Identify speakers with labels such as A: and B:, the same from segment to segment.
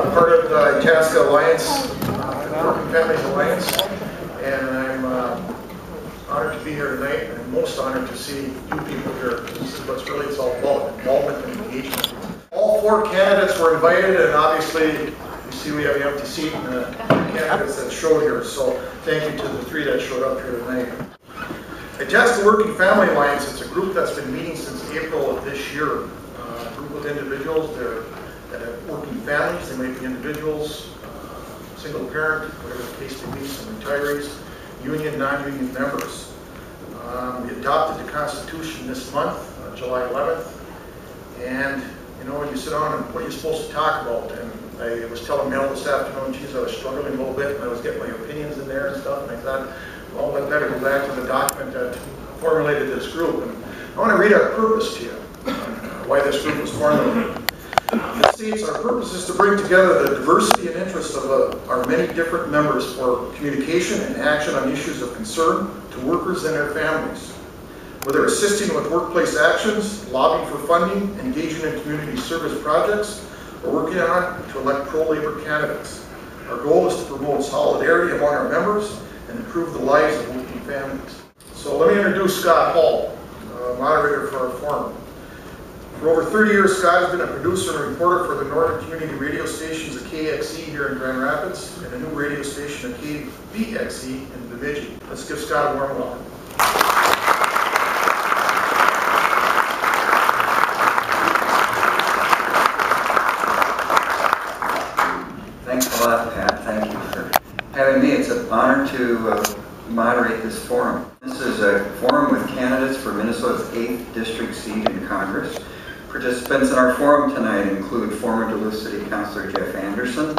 A: part of the Itasca Working Families Alliance, and I'm honored to be here tonight, and most honored to see you people here. This is what's really it's all about, involvement and engagement. All 4 candidates were invited, and obviously you see we have an empty seat and the candidates that showed here, so thank you to the 3 that showed up here tonight. Itasca Working Family Alliance, it's a group that's been meeting since April of this year. A group of individuals that have working families. They might be individuals, single parent, whatever the case may be, some retirees, union, non-union members. We adopted the Constitution this month, July 11th, and you know, you sit down and what are you supposed to talk about? And I was telling Mel this afternoon, geez, I was struggling a little bit, and I was getting my opinions in there and stuff, and I thought, well, let better go back to the document that formulated this group. And I want to read our purpose to you, why this group was formulated. It states, our purpose is to bring together the diversity and interests of our many different members for communication and action on issues of concern to workers and their families. Whether assisting with workplace actions, lobbying for funding, engaging in community service projects, or working on to elect pro-labor candidates. Our goal is to promote solidarity among our members and improve the lives of working families. So let me introduce Scott Hall, moderator for our forum. For over 30 years, Scott has been a producer and reporter for the Northern Community radio stations at KXE here in Grand Rapids and a new radio station at KVXE in Bemidji. Let's give Scott a warm welcome.
B: Thanks a lot, Pat. Thank you for having me. It's an honor to moderate this forum. This is a forum with candidates for Minnesota's 8th district seat in Congress. Participants in our forum tonight include former Duluth City Councilor Jeff Anderson,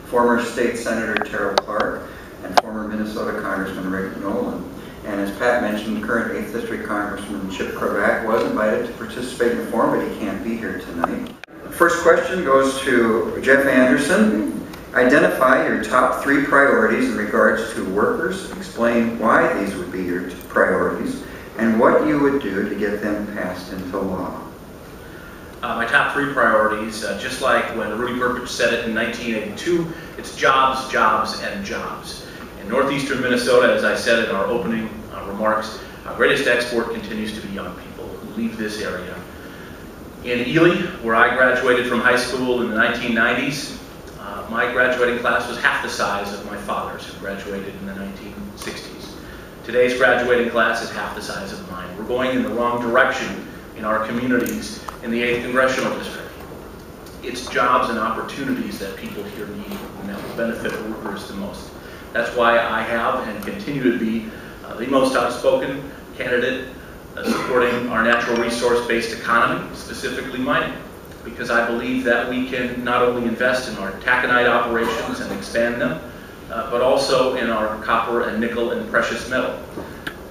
B: former State Senator Tarryl Clark, and former Minnesota Congressman Rick Nolan. And as Pat mentioned, current 8th District Congressman Cravaack was invited to participate in the forum, but he can't be here tonight. First question goes to Jeff Anderson. Identify your top 3 priorities in regards to workers. Explain why these would be your priorities and what you would do to get them passed into law.
C: My top 3 priorities, just like when Rudy Burkett said it in 1982, it's jobs, jobs, and jobs. In northeastern Minnesota, as I said in our opening remarks, our greatest export continues to be young people who leave this area. In Ely, where I graduated from high school in the 1990s, my graduating class was half the size of my father's, who graduated in the 1960s. Today's graduating class is half the size of mine. We're going in the wrong direction in our communities in the 8th Congressional District. It's jobs and opportunities that people here need and that will benefit workers the most. That's why I have and continue to be the most outspoken candidate supporting our natural resource-based economy, specifically mining, because I believe that we can not only invest in our taconite operations and expand them, but also in our copper and nickel and precious metal.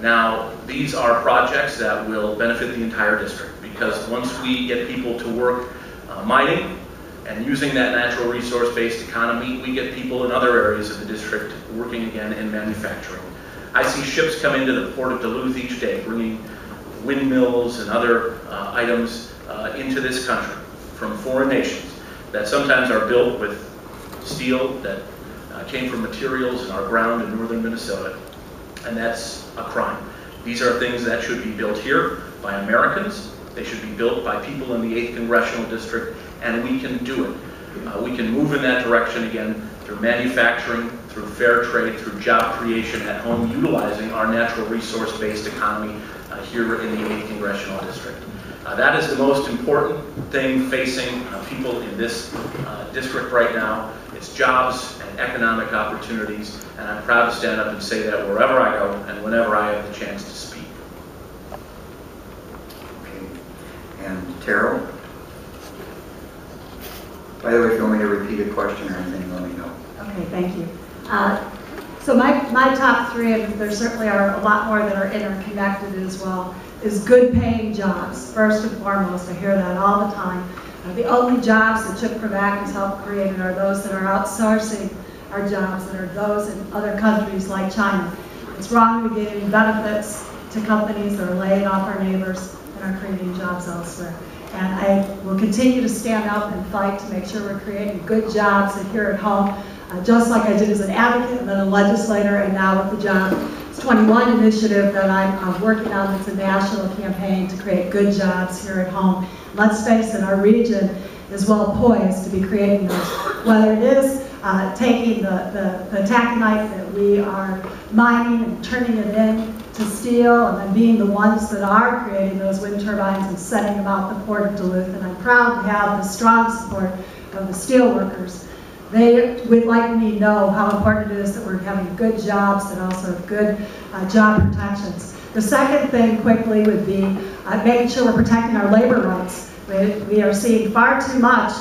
C: Now, these are projects that will benefit the entire district, because once we get people to work mining and using that natural resource-based economy, we get people in other areas of the district working again in manufacturing. I see ships come into the port of Duluth each day, bringing windmills and other items into this country from foreign nations that sometimes are built with steel that came from materials in our ground in northern Minnesota, and that's a crime. These are things that should be built here by Americans. They should be built by people in the 8th Congressional District, and we can do it. We can move in that direction again through manufacturing, through fair trade, through job creation at home, utilizing our natural resource-based economy here in the 8th Congressional District. That is the most important thing facing people in this district right now. It's jobs and economic opportunities, and I'm proud to stand up and say that wherever I go and whenever I have the chance to speak.
B: Okay. And Tarryl? By the way, if you want me to repeat a question or anything, let me know.
D: Okay, thank you. So my top 3, and there certainly are a lot more that are interconnected as well, is good paying jobs. First and foremost, I hear that all the time. The only jobs that Chip Cravaack has helped create are those that are outsourcing our jobs, that are those in other countries like China. It's wrong to be giving benefits to companies that are laying off our neighbors and are creating jobs elsewhere. And I will continue to stand up and fight to make sure we're creating good jobs here at home, just like I did as an advocate and then a legislator, and now with the Job 21 initiative that I'm working on. It's a national campaign to create good jobs here at home. Let's face it, our region is well poised to be creating those, whether it is taking the taconite that we are mining and turning it into steel, and then being the ones that are creating those wind turbines and sending them out the Port of Duluth. And I'm proud to have the strong support of the steel workers. They would like me to know how important it is that we're having good jobs and also good job protections. The second thing quickly would be making sure we're protecting our labor rights. We are seeing far too much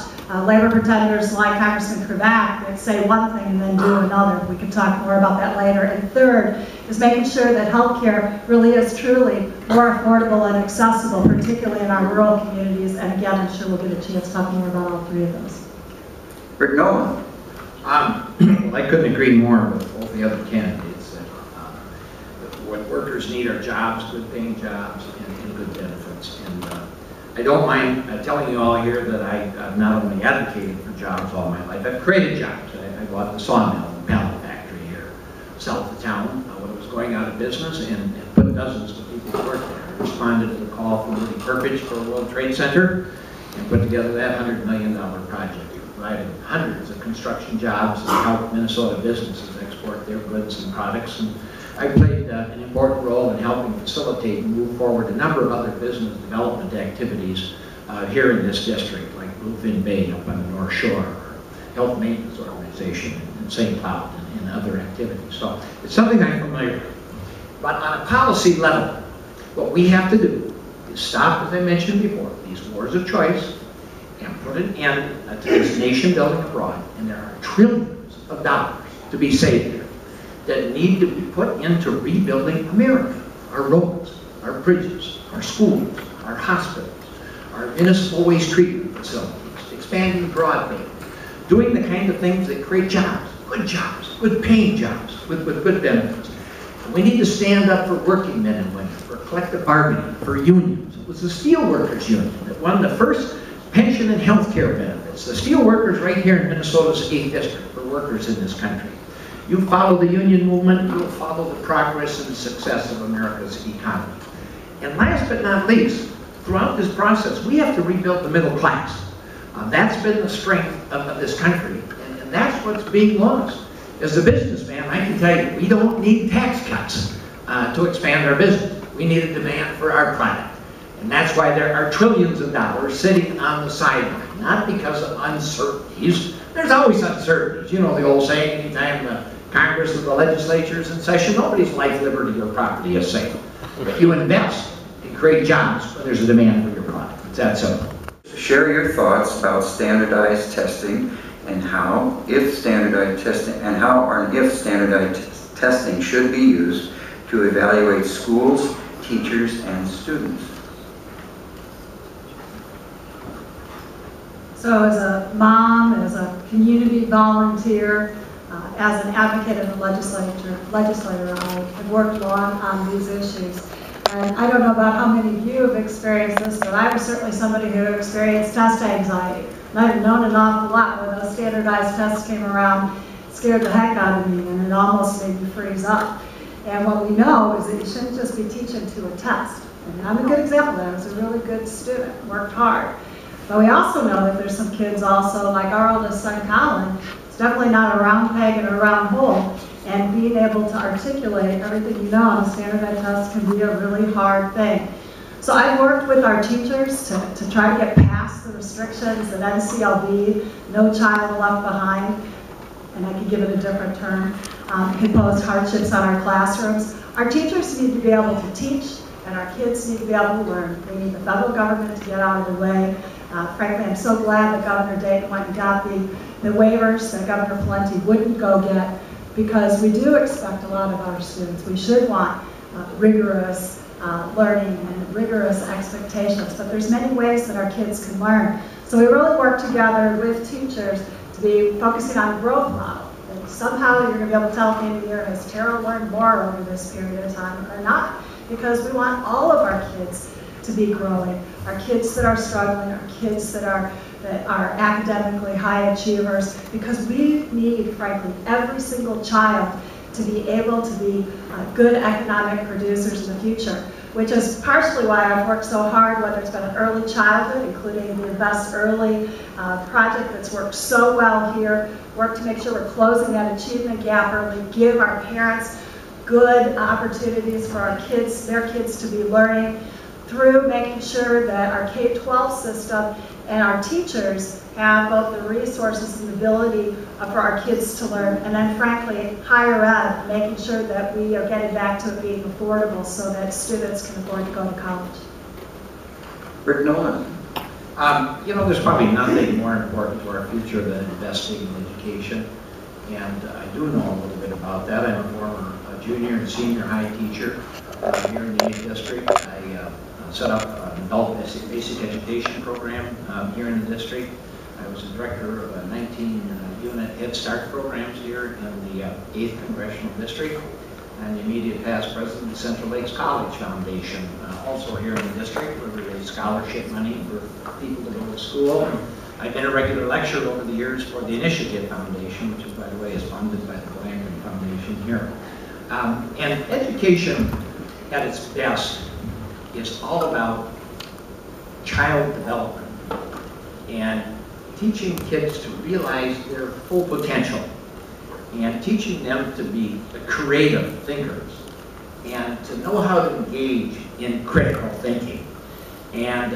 D: labor pretenders like Congressman Cravaack that say one thing and then do another. We can talk more about that later. And third is making sure that healthcare really is truly more affordable and accessible, particularly in our rural communities. And again, I'm sure we'll get a chance to talk more about all three of those.
B: Rick Nolan.
E: Well, I couldn't agree more with both the other candidates. What workers need are jobs, good paying jobs, and good benefits. And I don't mind telling you all here that I've not only advocated for jobs all my life, I've created jobs. I bought the sawmill and pallet factory here south of town when it was going out of business, and put dozens of people to work there. I responded to the call from Rudy Perpich for the World Trade Center and put together that $100 million project. Provided hundreds of construction jobs and helped Minnesota businesses export their goods and products. And I played an important role in helping facilitate and move forward a number of other business development activities here in this district, like Bluefin Bay up on the North Shore, or Health Maintenance Organization in St. Cloud, and other activities. So it's something I'm familiar with. But on a policy level, what we have to do is stop, as I mentioned before, these wars of choice, and put an end to this nation building abroad. And there are trillions of dollars to be saved here that need to be put into rebuilding America. Our roads, our bridges, our schools, our hospitals, our municipal waste treatment facilities, expanding broadband, doing the kind of things that create jobs, good paying jobs, with good benefits. We need to stand up for working men and women, for collective bargaining, for unions. It was the Steelworkers Union that won the first pension and health care benefits. The steel workers right here in Minnesota's 8th district for workers in this country. You follow the union movement, you'll follow the progress and success of America's economy. And last but not least, throughout this process, we have to rebuild the middle class. That's been the strength of this country, and that's what's being lost. As a businessman, I can tell you, we don't need tax cuts to expand our business. We need a demand for our product. And that's why there are trillions of dollars sitting on the sideline, not because of uncertainties. There's always uncertainties. You know the old saying, anytime the Congress or the legislature is in session, nobody's life, liberty, or property is safe. But you invest and create jobs when there's a demand for your product. It's that simple.
B: Share your thoughts about standardized testing and how, if standardized testing should be used to evaluate schools, teachers, and students.
D: So as a mom, as a community volunteer, as an advocate in the legislator, I have worked long on these issues. And I don't know about how many of you have experienced this, but I was certainly somebody who experienced test anxiety. And I've known an awful lot when those standardized tests came around, it scared the heck out of me, and it almost made me freeze up. And what we know is that you shouldn't just be teaching to a test. And I'm a good example of that. I was a really good student, worked hard. But we also know that there's some kids also, like our oldest son, Colin, it's definitely not a round peg in a round hole. And being able to articulate everything you know on a standardized test can be a really hard thing. So I've worked with our teachers to try to get past the restrictions that NCLB, No Child Left Behind, and I could give it a different term, imposed hardships on our classrooms. Our teachers need to be able to teach, and our kids need to be able to learn. They need the federal government to get out of the way. Frankly, I'm so glad that Governor Dayton went and got the waivers that Governor Pawlenty wouldn't go get, because we do expect a lot of our students. We should want rigorous learning and rigorous expectations, but there's many ways that our kids can learn. So we really work together with teachers to be focusing on a growth model. And somehow you're going to be able to tell at the end of the year, has Tarryl learned more over this period of time or not? Because we want all of our kids to be growing. Our kids that are struggling, our kids that are academically high achievers, because we need, frankly, every single child to be able to be good economic producers in the future, which is partially why I've worked so hard, whether it's been an early childhood, including the Invest Early project that's worked so well here, work to make sure we're closing that achievement gap early, give our parents good opportunities for our kids, their kids to be learning, through making sure that our K-12 system and our teachers have both the resources and ability for our kids to learn, and then frankly, higher ed, making sure that we are getting back to it being affordable so that students can afford to go to college.
B: Rick Nolan.
E: You know, there's probably nothing more important to our future than investing in education, and I do know a little bit about that. I'm a former junior and senior high teacher here in the 8th District. I set up an adult basic education program here in the district. I was the director of 19 unit Head Start programs here in the 8th Congressional District, and the immediate past president of the Central Lakes College Foundation, also here in the district, where we raise scholarship money for people to go to school. I've been a regular lecturer over the years for the Initiative Foundation, which, by the way, is funded by the Blanton Foundation here. And education at its best is all about child development and teaching kids to realize their full potential and teaching them to be creative thinkers and to know how to engage in critical thinking. And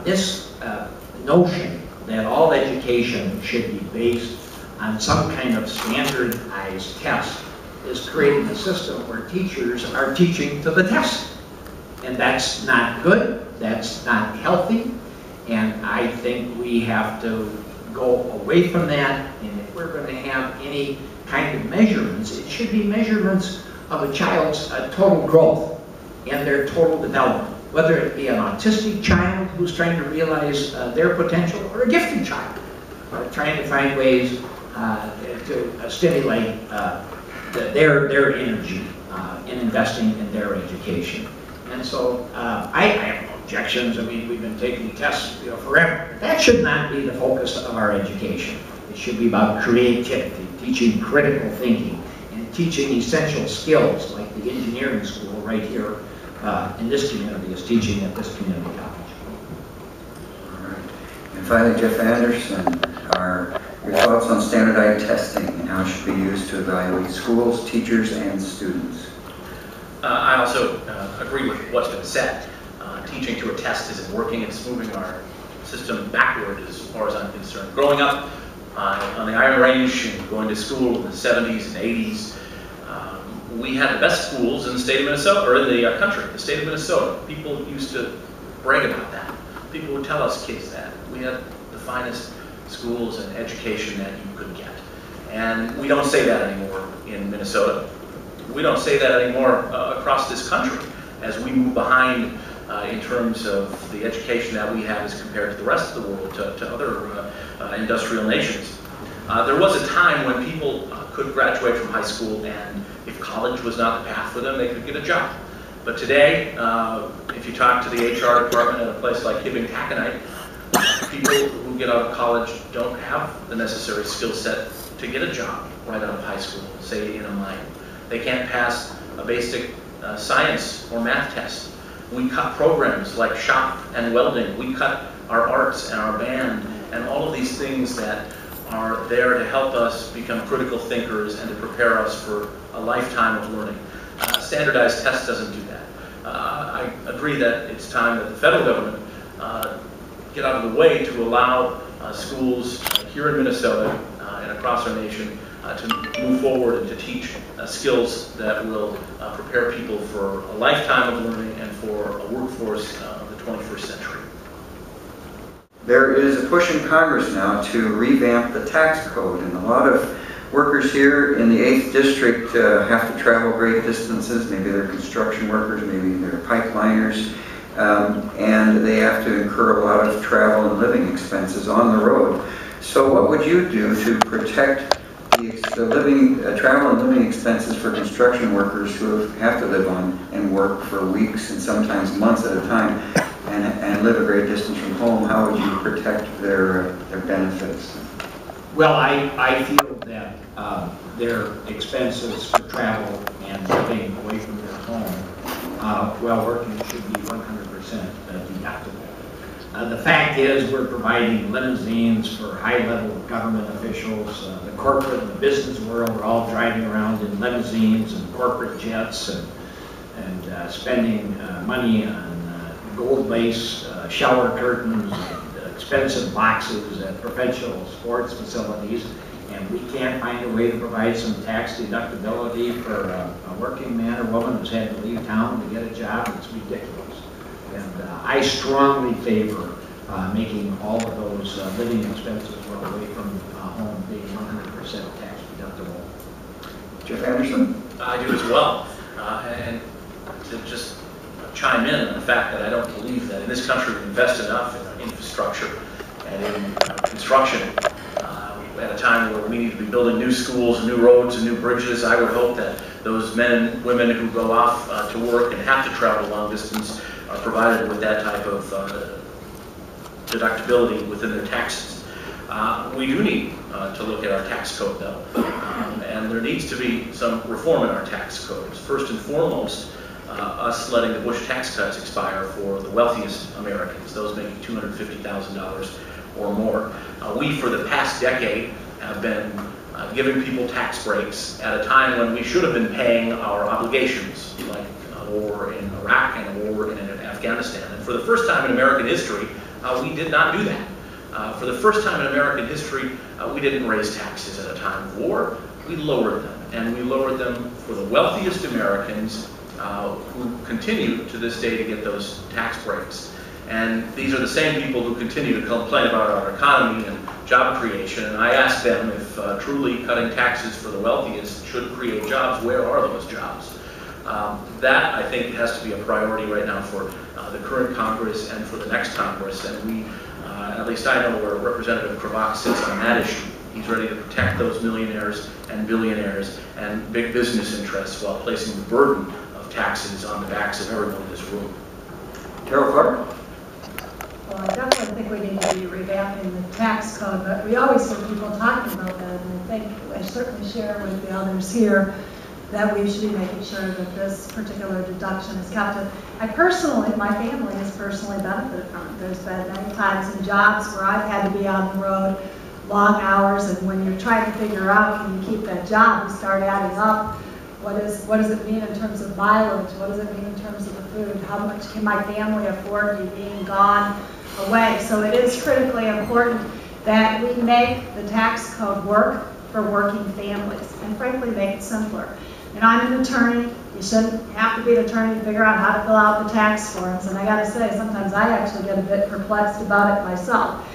E: this notion that all education should be based on some kind of standardized test is creating a system where teachers are teaching to the test. And that's not good, that's not healthy, and I think we have to go away from that, and if we're going to have any kind of measurements, it should be measurements of a child's total growth and their total development, whether it be an autistic child who's trying to realize their potential or a gifted child trying to find ways to stimulate their energy in investing in their education. And so I have no objections. I mean, we've been taking tests forever. That should not be the focus of our education. It should be about creativity, teaching critical thinking, and teaching essential skills like the engineering school right here in this community is teaching at this community college.
B: All right. And finally, Jeff Anderson, your thoughts on standardized testing and how it should be used to evaluate schools, teachers, and students.
C: I also agree with what's been said. Teaching to a test isn't working. It's moving our system backward as far as I'm concerned. Growing up on the Iron Range and going to school in the 70s and 80s, we had the best schools in the state of Minnesota, or in the country, the state of Minnesota. People used to brag about that. People would tell us kids that. We had the finest schools and education that you could get. And we don't say that anymore in Minnesota. We don't say that anymore across this country as we move behind in terms of the education that we have as compared to the rest of the world, to other industrial nations. There was a time when people could graduate from high school, and if college was not the path for them, they could get a job. But today, if you talk to the HR department at a place like Hibbing-Taconite, people who get out of college don't have the necessary skill set to get a job right out of high school, say in a mine. They can't pass a basic science or math test. We cut programs like shop and welding. We cut our arts and our band and all of these things that are there to help us become critical thinkers and to prepare us for a lifetime of learning. Standardized test doesn't do that. I agree that it's time that the federal government get out of the way to allow schools here in Minnesota and across our nation to move forward and to teach skills that will prepare people for a lifetime of learning and for a workforce of the 21st century.
B: There is a push in Congress now to revamp the tax code, and a lot of workers here in the 8th District have to travel great distances. Maybe they're construction workers, maybe they're pipeliners, and they have to incur a lot of travel and living expenses on the road. So what would you do to protect the travel and living expenses for construction workers who have to live on and work for weeks and sometimes months at a time? and live a great distance from home, how would you protect their benefits?
E: Well, I feel that their expenses for travel and living away from their home while working should be 100% deductible. The fact is, we're providing limousines for high-level government officials. The corporate and the business world are all driving around in limousines and corporate jets and spending money on gold lace shower curtains and expensive boxes at professional sports facilities. And we can't find a way to provide some tax deductibility for a working man or woman who's had to leave town to get a job. It's ridiculous. And I strongly favor making all of those living expenses well away from home being 100% tax deductible.
B: Jeff Anderson?
C: I do as well. And to just chime in on the fact that I don't believe that in this country we invest enough in infrastructure and in construction at a time where we need to be building new schools, new roads, and new bridges. I would hope that those men and women who go off to work and have to travel long distance are provided with that type of deductibility within their taxes. We do need to look at our tax code, though, and there needs to be some reform in our tax codes. First and foremost, us letting the Bush tax cuts expire for the wealthiest Americans, those making $250,000 or more. We, for the past decade, have been giving people tax breaks at a time when we should have been paying our obligations, like a war in Iraq and a war in Afghanistan. And for the first time in American history, we did not do that. For the first time in American history, we didn't raise taxes at a time of war. We lowered them, and we lowered them for the wealthiest Americans who continue to this day to get those tax breaks. And these are the same people who continue to complain about our economy and job creation. And I ask them if truly cutting taxes for the wealthiest should create jobs, where are those jobs? That, I think, has to be a priority right now for the current Congress and for the next Congress. And we, at least I know where Representative Cravaack sits on that issue. He's ready to protect those millionaires and billionaires and big business interests while placing the burden of taxes on the backs of everyone in this room.
B: Tarryl Clark?
D: Well, I definitely think we need to be revamping the tax code, but we always hear people talking about that, and I think I certainly share with the others here that we should be making sure that this particular deduction is kept. I personally, my family has personally benefited from it. There's been many times in jobs where I've had to be on the road long hours, and when you're trying to figure out can you keep that job, you start adding up what does it mean in terms of mileage, what does it mean in terms of the food, how much can my family afford me being gone away. So it is critically important that we make the tax code work for working families and frankly make it simpler. And I'm an attorney. You shouldn't have to be an attorney to figure out how to fill out the tax forms. And I got to say, sometimes I actually get a bit perplexed about it myself.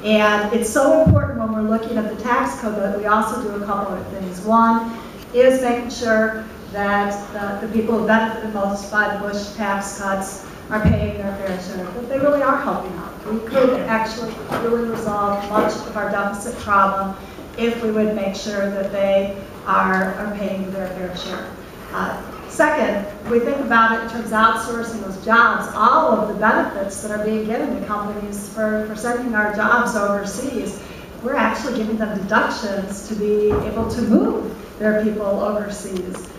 D: And it's so important when we're looking at the tax code that we also do a couple of things. One is making sure that the people who benefited most by the Bush tax cuts are paying their fair share, that they really are helping out. We could actually really resolve much of our deficit problem if we would make sure that they are paying their fair share. Second, if we think about it in terms of outsourcing those jobs, all of the benefits that are being given to companies for sending our jobs overseas, we're actually giving them deductions to be able to move their people overseas.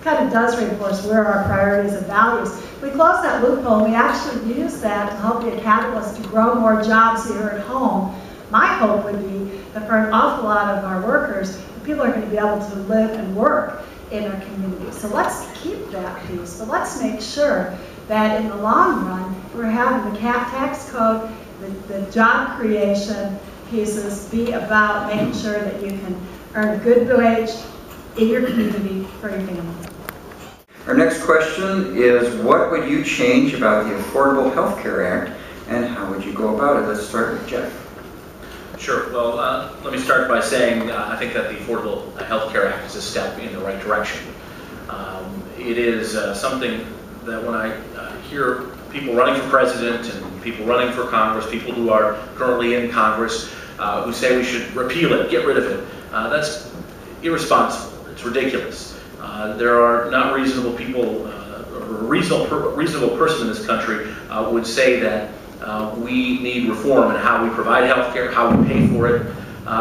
D: Kind of does reinforce where our priorities and values. We close that loophole, we actually use that to help be a catalyst to grow more jobs here at home. My hope would be that for an awful lot of our workers, people are going to be able to live and work in our community. So let's keep that piece, but let's make sure that in the long run, we're having the tax code, the job creation pieces be about making sure that you can earn a good wage in your community for your family.
B: Our next question is, what would you change about the Affordable Health Care Act, and how would you go about it? Let's start with Jeff.
C: Sure. Well, let me start by saying I think that the Affordable Health Care Act is a step in the right direction. It is something that when I hear people running for president and people running for Congress, people who are currently in Congress, who say we should repeal it, get rid of it, that's irresponsible. It's ridiculous. There are not reasonable people or reasonable person in this country would say that we need reform in how we provide health care, how we pay for it,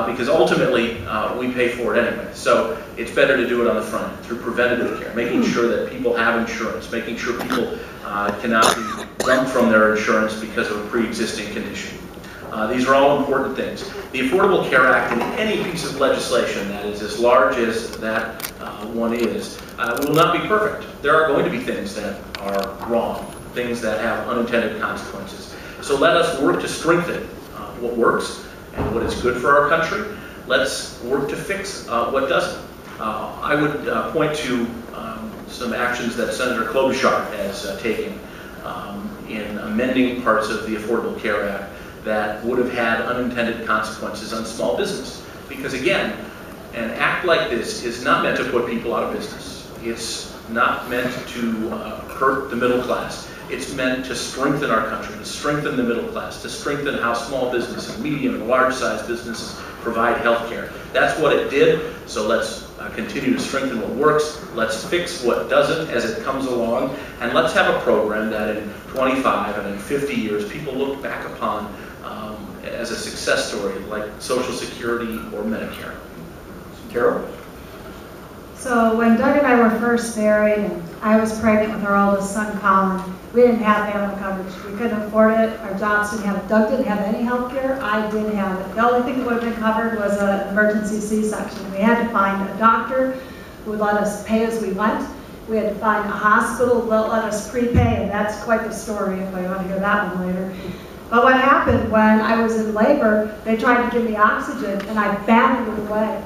C: because ultimately we pay for it anyway. So it's better to do it on the front end through preventative care, making sure that people have insurance, making sure people cannot be dumped from their insurance because of a pre-existing condition. These are all important things. The Affordable Care Act, and any piece of legislation that is as large as that one is, will not be perfect. There are going to be things that are wrong, things that have unintended consequences. So let us work to strengthen what works and what is good for our country. Let's work to fix what doesn't. I would point to some actions that Senator Klobuchar has taken in amending parts of the Affordable Care Act that would have had unintended consequences on small business. Because again, an act like this is not meant to put people out of business. It's not meant to hurt the middle class. It's meant to strengthen our country, to strengthen the middle class, to strengthen how small business and medium and large-sized businesses provide health care. That's what it did, so let's continue to strengthen what works. Let's fix what doesn't as it comes along, and let's have a program that in 25 and in 50 years people look back upon as a success story, like Social Security or Medicare. Carol?
D: So when Doug and I were first married and I was pregnant with our oldest son, Colin, we didn't have family coverage. We couldn't afford it. Our jobs didn't have it. Doug didn't have any health care. I did have it. The only thing that would have been covered was an emergency C-section. We had to find a doctor who would let us pay as we went. We had to find a hospital that let us prepay, and that's quite the story if I want to hear that one later. But what happened when I was in labor, they tried to give me oxygen, and I batted it away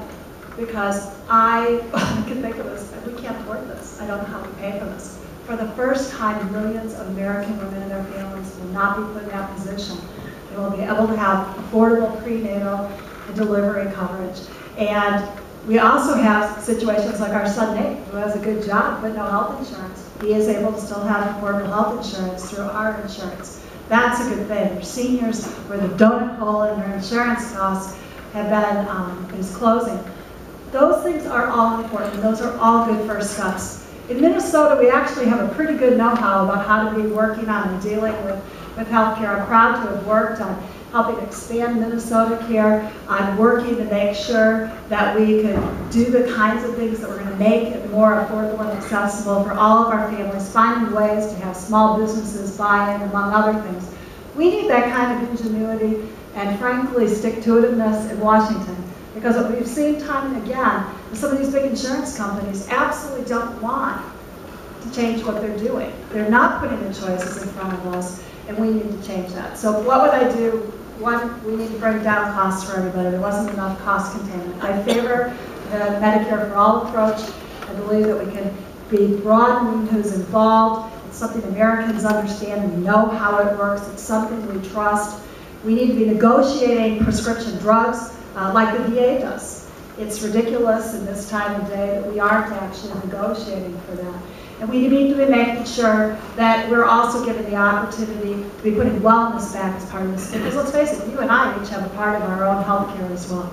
D: because I can think of this, we can't afford this. I don't know how we pay for this. For the first time, millions of American women and their families will not be put in that position. They will be able to have affordable prenatal and delivery coverage. And we also have situations like our son Nate, who has a good job but no health insurance. He is able to still have affordable health insurance through our insurance. That's a good thing. For seniors where the donut hole in their insurance costs have been is closing. Those things are all important. Those are all good first steps. In Minnesota, we actually have a pretty good know-how about how to be working on and dealing with healthcare. I'm proud to have worked on helping expand Minnesota Care, on working to make sure that we can do the kinds of things that we're going to make it more affordable and accessible for all of our families, finding ways to have small businesses buy in, among other things. We need that kind of ingenuity and, frankly, stick-to-itiveness in Washington. Because what we've seen time and again is some of these big insurance companies absolutely don't want to change what they're doing. They're not putting the choices in front of us, and we need to change that. So what would I do? One, we need to bring down costs for everybody. There wasn't enough cost containment. I favor the Medicare for All approach. I believe that we can be broad in who's involved. It's something Americans understand. We know how it works. It's something we trust. We need to be negotiating prescription drugs like the VA does. It's ridiculous in this time of day that we aren't actually negotiating for that. And we need to be making sure that we're also given the opportunity to be putting wellness back as part of this. Because let's face it, you and I each have a part of our own health care as well.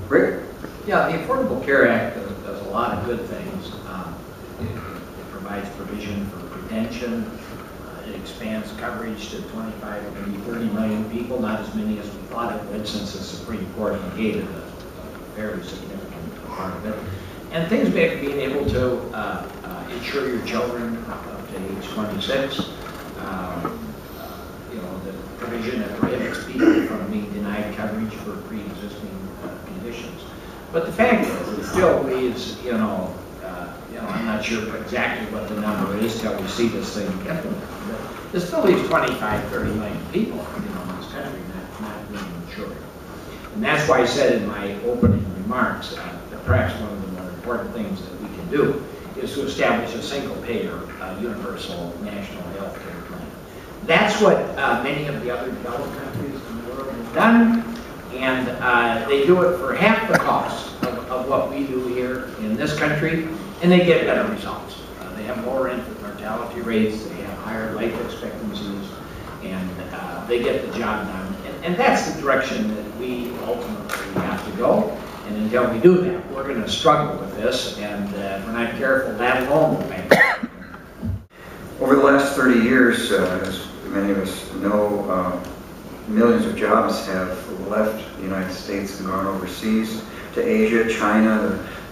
B: Rick?
E: Yeah, the Affordable Care Act does a lot of good things. It provides provision for prevention. It expands coverage to 25, maybe 30 million people, not as many as we thought it would, since the Supreme Court negated a very significant part of it. And things like being able to insure your children up to age 26, the provision that prohibits people from being denied coverage for pre-existing conditions. But the fact is, it still leaves, I'm not sure exactly what the number is till we see this thing implemented. But it still leaves 25, 30 million people, in this country not being insured. And that's why I said in my opening remarks that perhaps one of the more important things that we can do is to establish a single-payer, universal national health care plan. That's what many of the other developed countries in the world have done, and they do it for half the cost of what we do here in this country, and they get better results. They have lower infant mortality rates, they have higher life expectancies, and they get the job done. And that's the direction that we ultimately have to go. And until we do that, we're going to struggle with this, and if we're not careful, that alone will make it.
B: Over the last 30 years, as many of us know, millions of jobs have left the United States and gone overseas to Asia, China.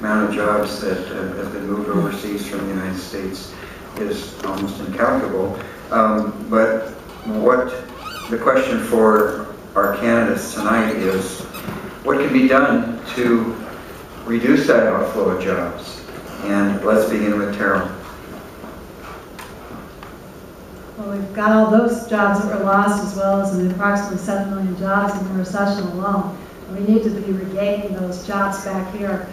B: The amount of jobs that have been moved overseas from the United States is almost incalculable. But the question for our candidates tonight is, what can be done to reduce that outflow of jobs? And let's begin with Tarryl.
D: Well, we've got all those jobs that were lost, as well as approximately 7 million jobs in the recession alone. And we need to be regaining those jobs back here.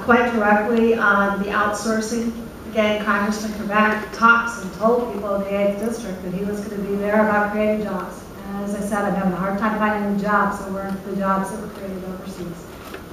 D: Quite directly on the outsourcing, again, Congressman Cravaack talks and told people in the 8th District that he was going to be there about creating jobs. And as I said, I'm having a hard time finding the jobs that weren't the jobs that were created overseas.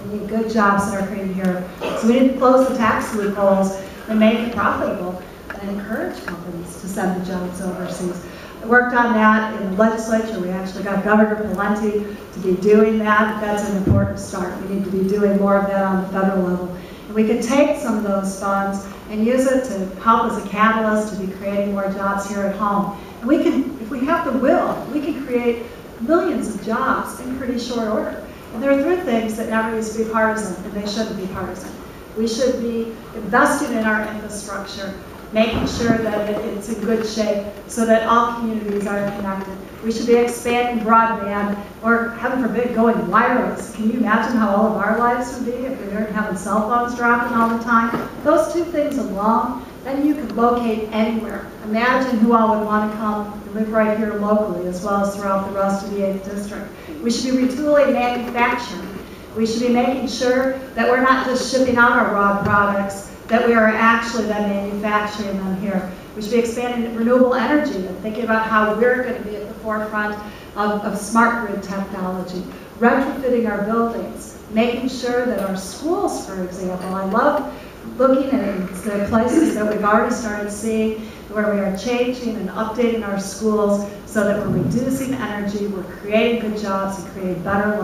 D: We need good jobs that are created here. So we need to close the tax loopholes and make it profitable and encourage companies to send the jobs overseas. I worked on that in the legislature. We actually got Governor Pawlenty to be doing that. That's an important start. We need to be doing more of that on the federal level. And we can take some of those funds and use it to help as a catalyst to be creating more jobs here at home. And we can, if we have the will, we can create millions of jobs in pretty short order. And there are three things that never used to be partisan, and they shouldn't be partisan. We should be investing in our infrastructure, making sure that it's in good shape so that all communities are connected. We should be expanding broadband, or heaven forbid, going wireless. Can you imagine how all of our lives would be if we weren't having cell phones dropping all the time? Those two things alone, then you could locate anywhere. Imagine who all would want to come and live right here locally, as well as throughout the rest of the 8th District. We should be retooling manufacturing. We should be making sure that we're not just shipping out our raw products, that we are actually then manufacturing them here. We should be expanding renewable energy and thinking about how we're going to be at the forefront of smart grid technology, retrofitting our buildings, making sure that our schools, for example, I love looking at the places that we've already started seeing where we are changing and updating our schools so that we're reducing energy, we're creating good jobs, and creating better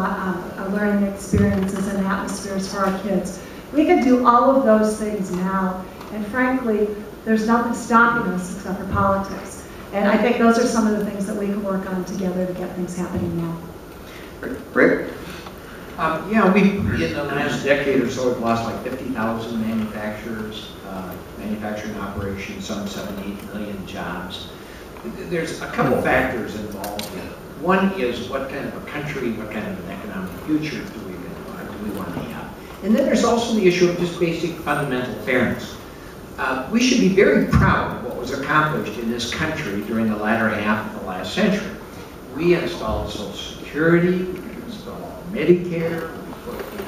D: learning experiences and atmospheres for our kids. We can do all of those things now, and frankly, there's nothing stopping us except for politics. And I think those are some of the things that we can work on together to get things happening now.
B: Rick?
E: Yeah, in the last decade or so, we've lost like 50,000 manufacturers, manufacturing operations, some 7-8 million jobs. There's a couple factors involved here. One is what kind of a country, what kind of an economic future do we want to have? And then there's also the issue of just basic fundamental fairness. We should be very proud of what was accomplished in this country during the latter half of the last century. We installed Social Security, we installed Medicare, we put in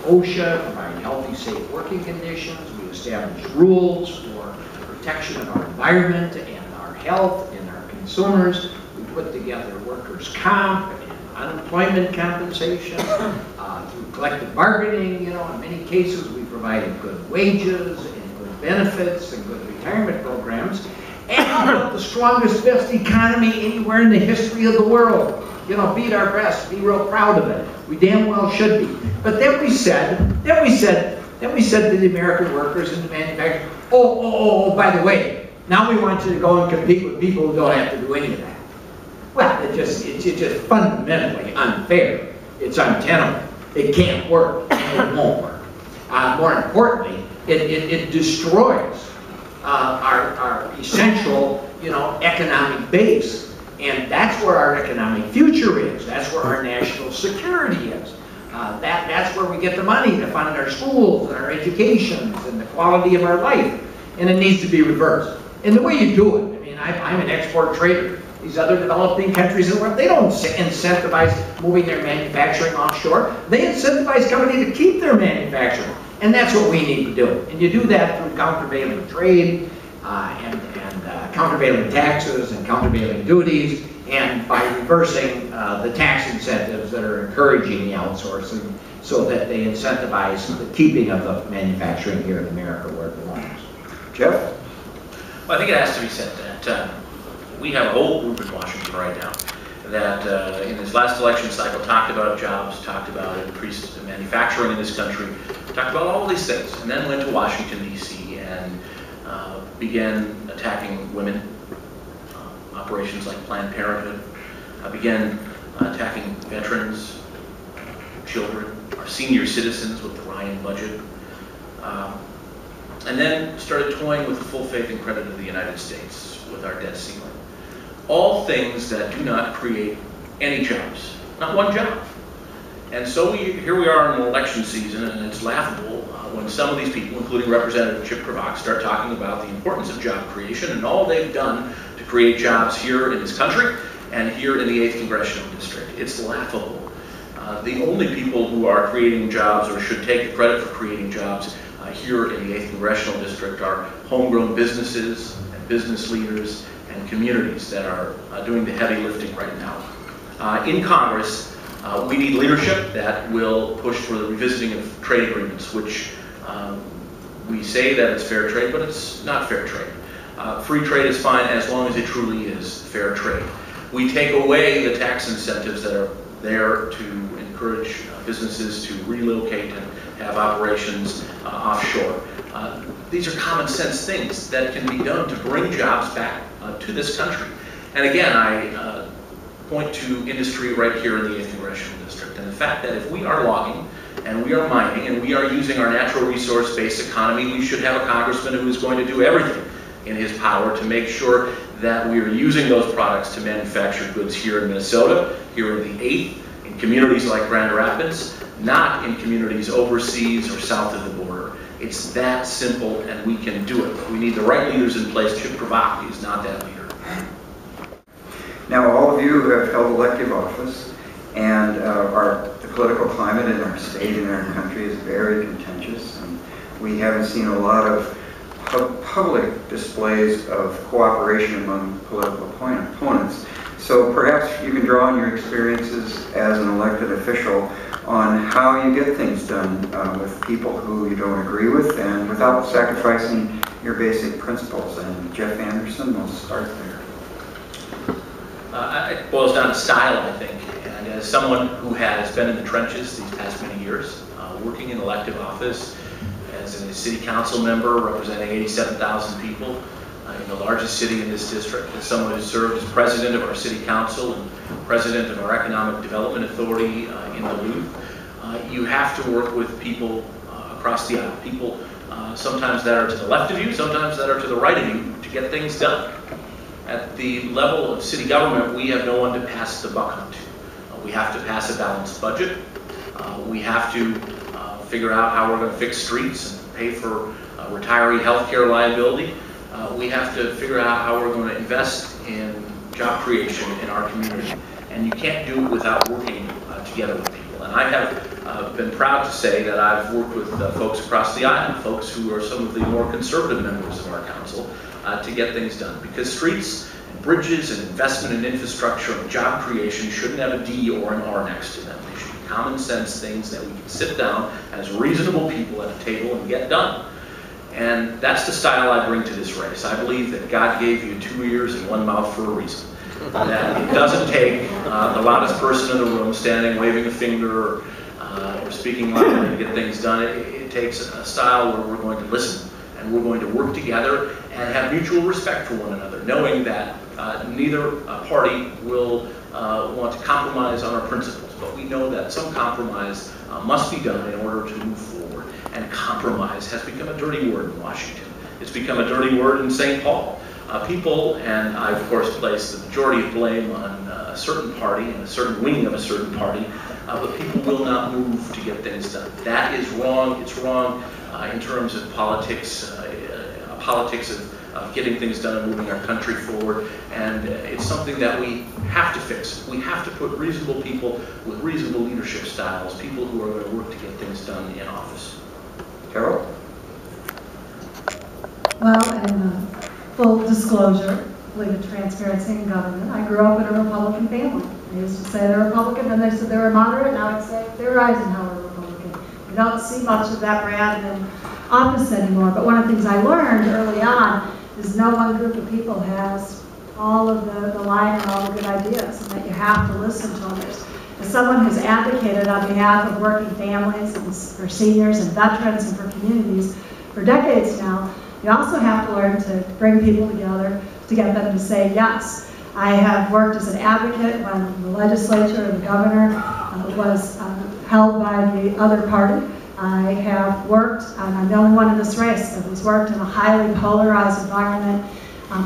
E: OSHA, providing healthy, safe working conditions, we established rules for protection of our environment and our health and our consumers. We put together workers' comp and unemployment compensation through collective bargaining. In many cases, we provided good wages and good benefits and good retirement programs, and we built the strongest, best economy anywhere in the history of the world. Beat our breast, be real proud of it. We damn well should be. But then we said to the American workers and the manufacturers, oh, by the way, now we want you to go and compete with people who don't have to do any of that. Well, it's just fundamentally unfair. It's untenable. It can't work. It won't work. More importantly, it destroys our essential, economic base. And that's where our economic future is. That's where our national security is. That's where we get the money to fund our schools and our educations and the quality of our life. And it needs to be reversed. And the way you do it, I'm an export trader. These other developing countries in the world, they don't incentivize moving their manufacturing offshore. They incentivize companies to keep their manufacturing. And that's what we need to do. And you do that through countervailing trade and countervailing taxes and countervailing duties, and by reversing the tax incentives that are encouraging the outsourcing so that they incentivize the keeping of the manufacturing here in America where it belongs.
B: Jeff?
C: Well, I think it has to be said that we have a whole group in Washington right now that in this last election cycle talked about jobs, talked about increased manufacturing in this country, talked about all of these things, and then went to Washington, D.C. and began attacking women, operations like Planned Parenthood, began attacking veterans, children, our senior citizens with the Ryan budget, and then started toying with the full faith and credit of the United States with our debt ceiling. All things that do not create any jobs, not one job. And so here we are in an election season, and it's laughable when some of these people, including Representative Chip Cravaack, start talking about the importance of job creation and all they've done to create jobs here in this country and here in the 8th Congressional District. It's laughable. The only people who are creating jobs or should take the credit for creating jobs here in the 8th Congressional District are homegrown businesses and business leaders and communities that are doing the heavy lifting right now. In Congress, we need leadership that will push for the revisiting of trade agreements, which we say that it's fair trade, but it's not fair trade. Free trade is fine as long as it truly is fair trade. We take away the tax incentives that are there to encourage businesses to relocate and have operations offshore. These are common sense things that can be done to bring jobs back to this country. And again, I point to industry right here in the 8th Congressional District and the fact that if we are logging and we are mining and we are using our natural resource-based economy, we should have a congressman who is going to do everything in his power to make sure that we are using those products to manufacture goods here in Minnesota, here in the 8th, in communities like Grand Rapids, not in communities overseas or south of the border. It's that simple, and we can do it. But we need the right leaders in place. Chip Cravaack is not that leader.
B: Now, all of you have held elective office, and the political climate in our state and in our country is very contentious, and we haven't seen a lot of public displays of cooperation among political opponents. So perhaps you can draw on your experiences as an elected official on how you get things done with people who you don't agree with and without sacrificing your basic principles. And Jeff Anderson, we'll start there.
C: It boils down to style, I think. And as someone who has been in the trenches these past many years, working in elective office, as a city council member representing 87,000 people in the largest city in this district, as someone who served as president of our city council and president of our economic development authority in Duluth, you have to work with people across the aisle, people sometimes that are to the left of you, sometimes that are to the right of you, to get things done. At the level of city government, we have no one to pass the buck on to. We have to pass a balanced budget. We have to figure out how we're going to fix streets and pay for retiree health care liability. We have to figure out how we're going to invest in job creation in our community. And you can't do it without working together with people. And I have been proud to say that I've worked with folks across the aisle, folks who are some of the more conservative members of our council, to get things done. Because streets and bridges and investment in infrastructure and job creation shouldn't have a D or an R next to them. They should be common sense things that we can sit down as reasonable people at a table and get done. And that's the style I bring to this race. I believe that God gave you 2 ears and 1 mouth for a reason. That it doesn't take the loudest person in the room standing, waving a finger, or speaking loudly to get things done. It takes a style where we're going to listen and we're going to work together and have mutual respect for one another, knowing that neither party will want to compromise on our principles, but we know that some compromise must be done in order to move forward. And compromise has become a dirty word in Washington. It's become a dirty word in St. Paul. People, and I of course place the majority of blame on a certain party and a certain wing of a certain party, but people will not move to get things done. That is wrong. It's wrong in terms of politics, of getting things done and moving our country forward. And it's something that we have to fix. We have to put reasonable people with reasonable leadership styles, people who are going to work to get things done in office.
B: Carol?
D: Well, in full disclosure, related transparency in government, I grew up in a Republican family. They used to say they're Republican, then they said they were moderate, now I'd say they're Eisenhower Republican. You don't see much of that brand in office anymore, but one of the things I learned early on is no one group of people has all of the line and all the good ideas, and that you have to listen to them. As someone who's advocated on behalf of working families and for seniors and veterans and for communities for decades now, You also have to learn to bring people together to get them to say yes. I have worked as an advocate when the legislature and the governor was held by the other party. I have worked, and I'm the only one in this race that has worked in a highly polarized environment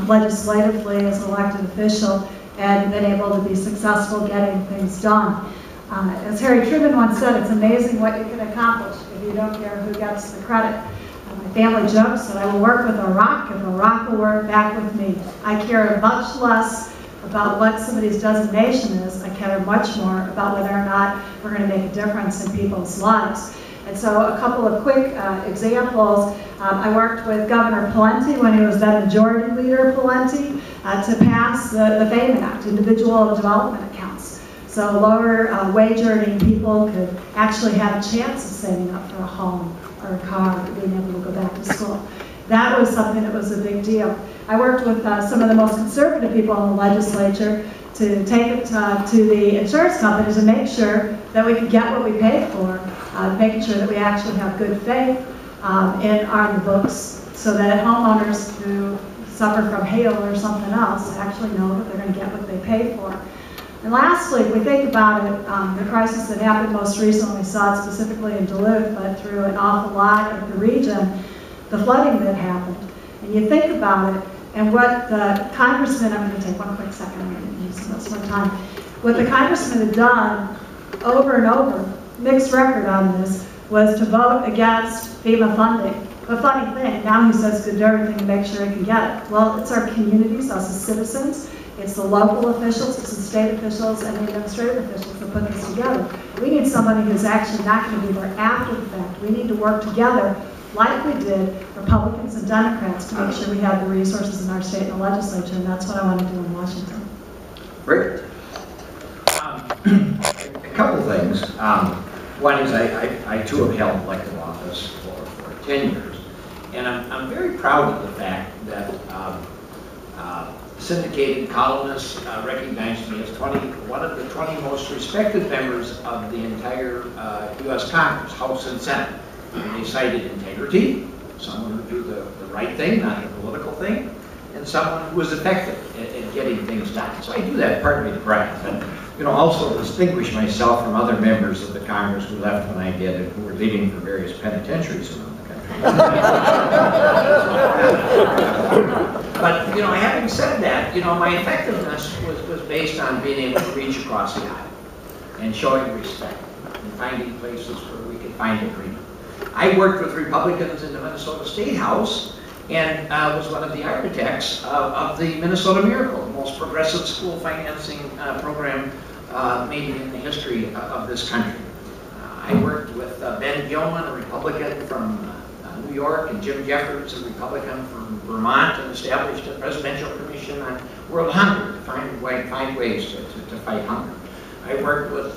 D: legislatively as an elected official and been able to be successful getting things done. As Harry Truman once said, it's amazing what you can accomplish if you don't care who gets the credit. My family jokes that I will work with a rock if a rock will work back with me. I care much less about what somebody's designation is. I care much more about whether or not we're going to make a difference in people's lives. And so a couple of quick examples. I worked with Governor Pawlenty when he was then Majority Leader Pawlenty to pass the VAME Act, Individual Development Accounts. So lower wage earning people could actually have a chance of saving up for a home or a car or being able to go back to school. That was something that was a big deal. I worked with some of the most conservative people in the legislature to take it to the insurance companies and make sure that we could get what we paid for, making sure that we actually have good faith on the books so that homeowners who suffer from hail or something else actually know that they're going to get what they pay for. And lastly, if we think about it, the crisis that happened most recently, we saw it specifically in Duluth, but through an awful lot of the region, the flooding that happened. And you think about it, and what the congressman, I'm going to take one quick second, I'm going to use some of my time. What the congressman had done over and over, mixed record on this, was to vote against FEMA funding. But funny thing, now he says to do everything to make sure he can get it. Well, it's our communities, us as citizens, it's the local officials, it's the state officials, and the administrative officials that put this together. We need somebody who's actually not going to be there after the fact. We need to work together like we did, Republicans and Democrats, to make sure we have the resources in our state and the legislature, and that's what I want to do in Washington.
B: Rick?
E: A couple things. One is I too have held elected office for 10 years, and I'm very proud of the fact that syndicated columnists recognized me as one of the 20 most respected members of the entire U.S. Congress, House and Senate. And they cited integrity, someone who did the right thing, not the political thing, and someone who was effective at getting things done. So I do that partly to pride, and also distinguish myself from other members of the Congress who left when I did and who were leaving for various penitentiaries around the country. But having said that, my effectiveness was based on being able to reach across the aisle and showing respect and finding places where we could find agreement. I worked with Republicans in the Minnesota State House and was one of the architects of the Minnesota Miracle, the most progressive school financing program maybe in the history of this country. I worked with Ben Gilman, a Republican from New York, and Jim Jeffords, a Republican from Vermont, and established a presidential commission on world hunger to find ways to fight hunger. I worked with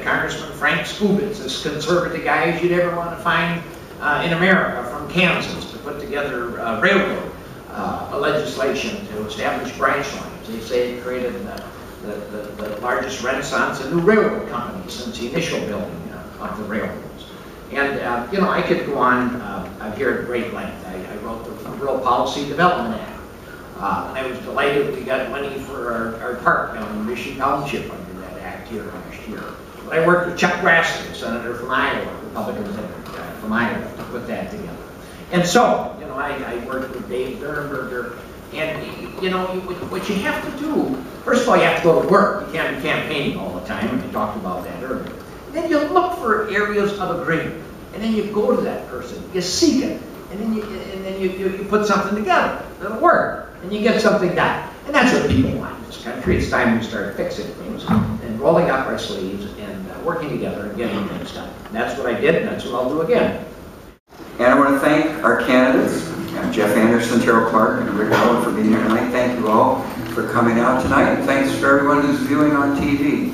E: Congressman Frank Skubitz, as conservative guy as you'd ever want to find in America, from Kansas, to put together railroad legislation to establish branch lines. They say it created the largest renaissance in new railroad companies since the initial building of the railroads. And I could go on here at great length. I wrote the Rural Policy Development Act. And I was delighted we got money for our park down in Mission Township under that act here last year. But I worked with Chuck Grassley, Senator from Iowa, Republican Senator from Iowa, to put that together. And so, I worked with Dave Durnberger. And, what you have to do, first of all, you have to go to work. You can't be campaigning all the time, and we talked about that earlier. Then you look for areas of agreement, and then you go to that person, you seek it, and then you put something together that'll work, and you get something done. And that's what people want in this country. It's time we start fixing things and rolling up our sleeves and working together and getting things done. And that's what I did, and that's what I'll do again.
B: And I want to thank our candidates, Jeff Anderson, Tarryl Clark, and Rick Nolan, for being here tonight. Thank you all for coming out tonight, and thanks for everyone who's viewing on TV.